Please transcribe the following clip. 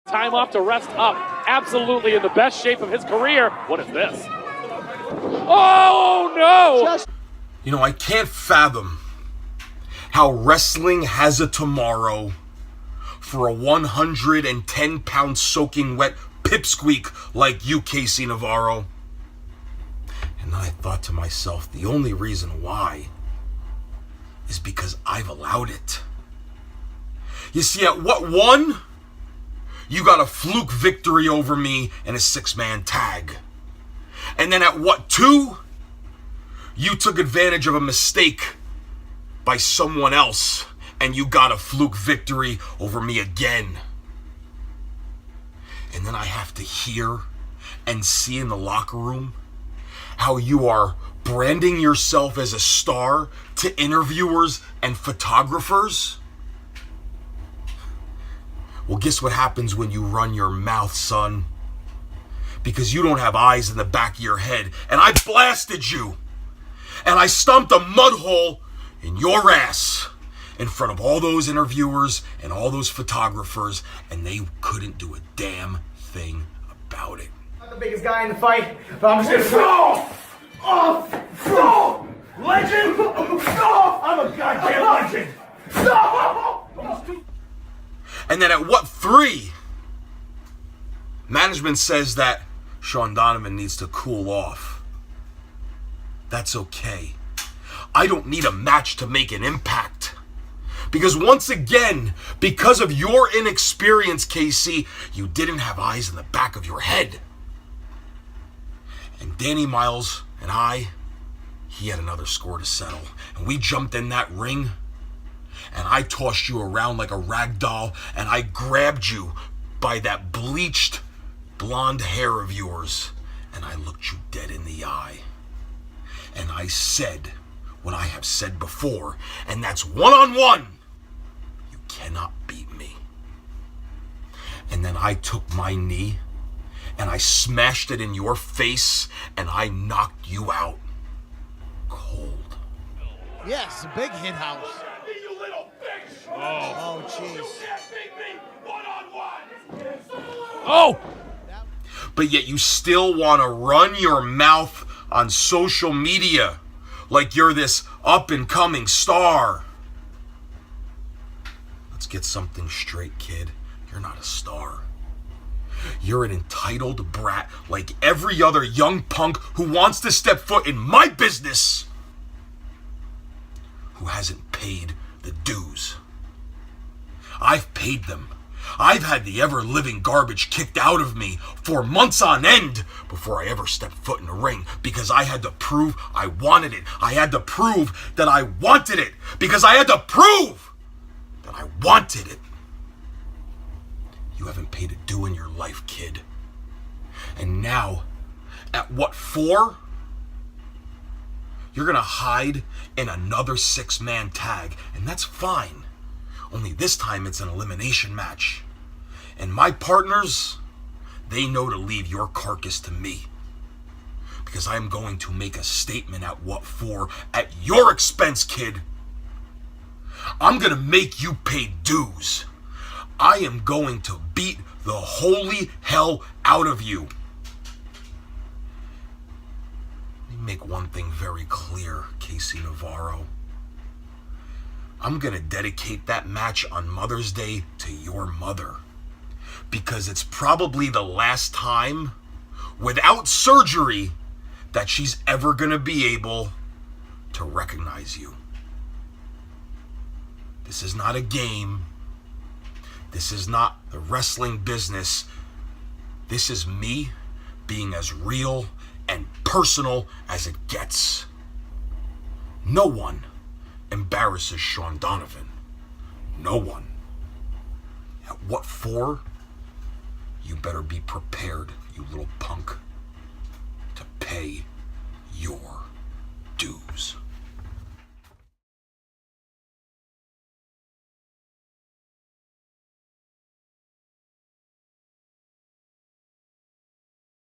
Time off to rest up. Absolutely in the best shape of his career. What is this? Oh, no! You know, I can't fathom how wrestling has a tomorrow for a 110-pound soaking wet pipsqueak like you, KC Navarro. And then I thought to myself, the only reason why is because I've allowed it. You see, at what one, you got a fluke victory over me in a 6-man tag. And then at what two, you took advantage of a mistake by someone else and you got a fluke victory over me again. And then I have to hear and see in the locker room how you are branding yourself as a star to interviewers and photographers. Well, guess what happens when you run your mouth, son? Because you don't have eyes in the back of your head. And I blasted you. And I stomped a mud hole in your ass in front of all those interviewers and all those photographers. And they couldn't do a damn thing about it. I'm not the biggest guy in the fight, but I'm just gonna legend! I'm a goddamn legend! And then at what three, management says that Shawn Donavan needs to cool off. That's okay. I don't need a match to make an impact. Because once again, because of your inexperience, KC, you didn't have eyes in the back of your head. And Danny Miles and he had another score to settle. And we jumped in that ring, and I tossed you around like a rag doll, and I grabbed you by that bleached blonde hair of yours, and I looked you dead in the eye. And I said what I have said before, and that's one-on-one. You cannot beat me. And then I took my knee, and I smashed it in your face, and I knocked you out cold. Yes, a big hit house. You little bitch! Oh, jeez. You can't beat me one-on-one! Oh! But yet you still want to run your mouth on social media like you're this up-and-coming star. Let's get something straight, kid. You're not a star. You're an entitled brat like every other young punk who wants to step foot in my business, who hasn't paid the dues. I've paid them. I've had the ever-living garbage kicked out of me for months on end before I ever stepped foot in the ring, because I had to prove I wanted it. I had to prove that I wanted it, because I had to prove that I wanted it. You haven't paid a due in your life, kid. And now, at what for? You're gonna hide in another 6-man tag, and that's fine. Only this time it's an elimination match. And my partners, they know to leave your carcass to me. Because I'm going to make a statement at what for at your expense, kid. I'm gonna make you pay dues. I am going to beat the holy hell out of you. Let me make one thing very clear, KC Navarro. I'm going to dedicate that match on Mother's Day to your mother. Because it's probably the last time, without surgery, that she's ever going to be able to recognize you. This is not a game. This is not the wrestling business. This is me being as real and personal as it gets. No one embarrasses Shawn Donavan. No one. At what for? You better be prepared, you little punk, to pay